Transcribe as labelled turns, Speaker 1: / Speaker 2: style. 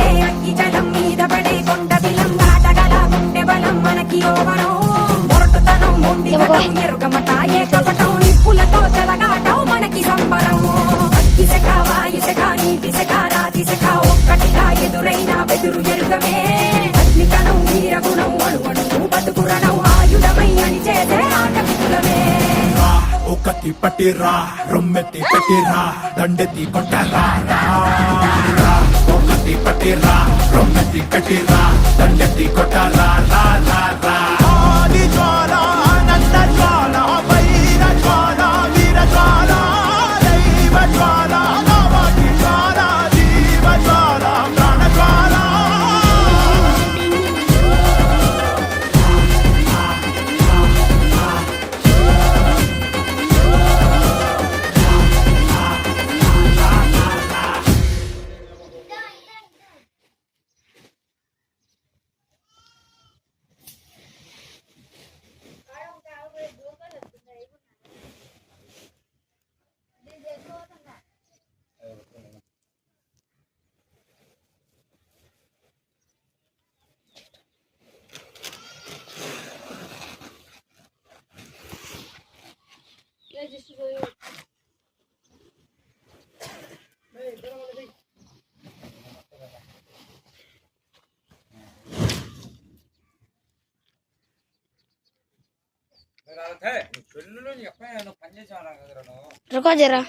Speaker 1: పడే అగ్గి జలం మీద పడే కొండ బిలం దాటగల గుండె బలం మనకి ఓవరం మొరటుతనం మొండితనం ఎరుగమట ఏకపటం నిప్పులతో చెలగాటం మనకి సంబరం ఇసక వాయుసక నీటిసక రాతిసక ఒక్కటిగా ఎదురైన బెదురు ఎరుగమే అగ్నికణం వీరగుణం అణువణువు బతుకురణం ఆయుధమై అని చేసే ఆటవికులమే
Speaker 2: ఒకటి పట్టిరా రొమ్మెత్తి పెట్టిరా దండెత్తి కొట్టరా ఒకటి పట్టిరా రొమ్మెత్తి పెట్టిరా దండెత్తి కొట్టరా రా రా రా ఆది జ్వాల అనంత జ్వాల వైర జ్వాల వీర జ్వాల దైవ జ్వాల నవాటి జ్వాల జీవ జ్వాల ప్రాణ జ్వాల
Speaker 3: रुको जरा